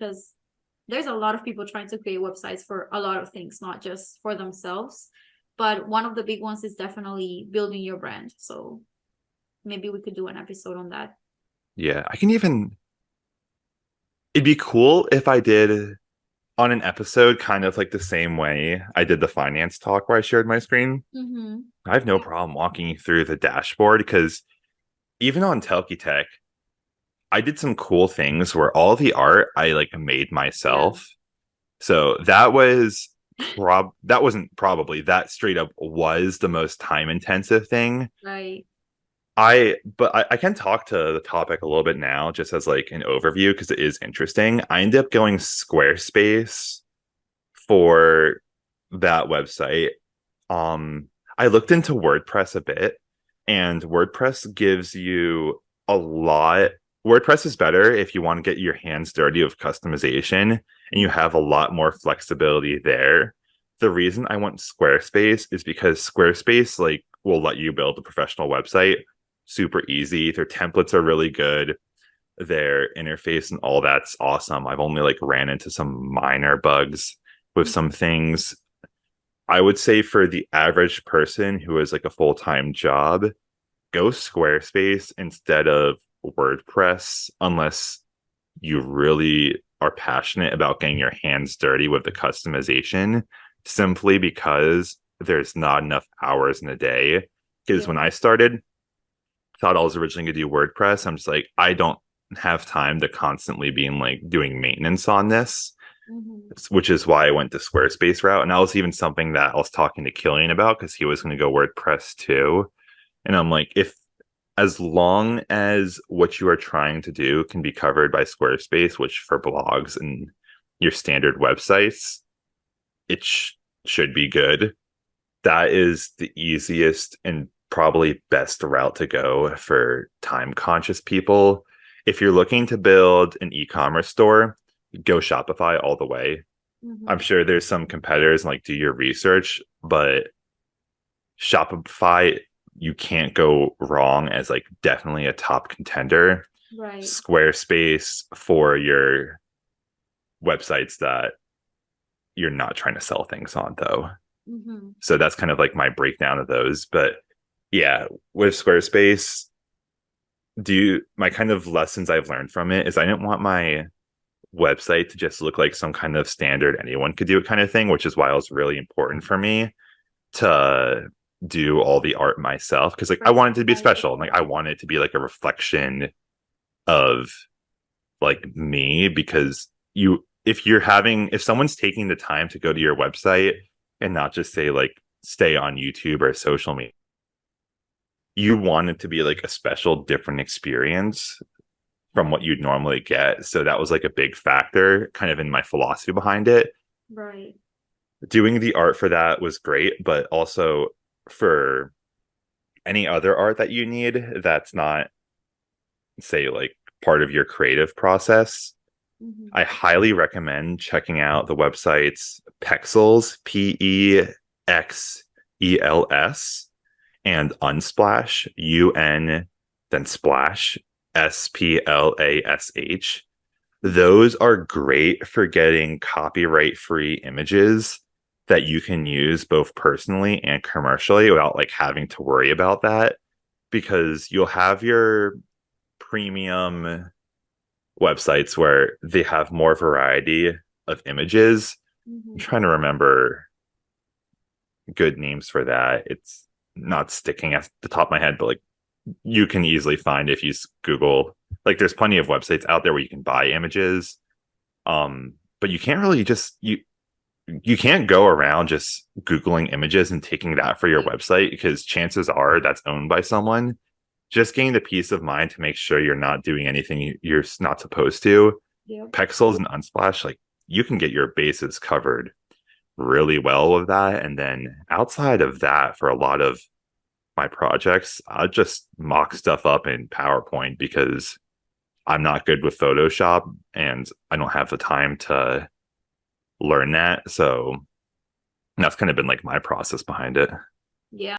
because there's a lot of people trying to create websites for a lot of things, not just for themselves. But one of the big ones is definitely building your brand. So maybe we could do an episode on that. Yeah, it'd be cool if I did on an episode kind of like the same way I did the finance talk where I shared my screen. Mm-hmm. I have no Yeah. problem walking you through the dashboard because even on Talke Tech, I did some cool things where all the art I like made Yeah. myself. So that was that wasn't probably that straight up was the most time intensive thing. Right. I can talk to the topic a little bit now just as like an overview because it is interesting. I ended up going Squarespace for that website. Um, I looked into WordPress a bit, and WordPress gives you a lot. WordPress is better if you want to get your hands dirty with customization, and you have a lot more flexibility there. The reason I want Squarespace is because Squarespace like will let you build a professional website super easy. Their templates are really good. Their interface and all that's awesome. I've only like ran into some minor bugs with some things. I would say for the average person who has like a full-time job, go Squarespace instead of WordPress unless you really are passionate about getting your hands dirty with the customization, simply because there's not enough hours in a day. Because Yeah. when I started, thought I was originally going to do WordPress. I'm just like, I don't have time to constantly be in like doing maintenance on this, Mm-hmm. which is why I went the Squarespace route. And that was even something that I was talking to Killian about because he was going to go WordPress too. And I'm like, if as long as what you are trying to do can be covered by Squarespace, which for blogs and your standard websites, it should be good. That is the easiest and probably best route to go for time conscious people. If you're looking to build an e-commerce store, go Shopify all the way. I'm Mm-hmm. sure there's some competitors and like do your research, but Shopify, you can't go wrong as like definitely a top contender. Right. Squarespace for your websites that you're not trying to sell things on though. Mm-hmm. So that's kind of like my breakdown of those. But yeah, with Squarespace, my kind of lessons I've learned from it is I didn't want my website to just look like some kind of standard anyone could do it kind of thing, which is why it was really important for me to do all the art myself because like I wanted it to be Personalized. special. Like I wanted it to be like a reflection of like me because if someone's taking the time to go to your website and not just say like stay on YouTube or social media, you want it to be like a special different experience from what you'd normally get. So that was like a big factor kind of in my philosophy behind it. Right. Doing the art for that was great, but also for any other art that you need that's not, say, like part of your creative process, Mm-hmm. I highly recommend checking out the websites Pexels, Pexels, and Unsplash, UN, then Splash, Splash. Those are great for getting copyright free images that you can use both personally and commercially without like having to worry about that because you'll have your premium websites where they have more variety of images. I'm Mm-hmm. trying to remember good names for that. It's not sticking at the top of my head, but like you can easily find if you Google, like there's plenty of websites out there where you can buy images. But you can't really just you can't go around just Googling images and taking that for your Right. website because chances are that's owned by someone. Just getting the peace of mind to make sure you're not doing anything you're not supposed to. Yep. Pexels and Unsplash, like you can get your bases covered really well with that. And then outside of that, for a lot of my projects, I just mock stuff up in PowerPoint because I'm not good with Photoshop and I don't have the time to learn that. So that's kind of been like my process behind it. Yeah.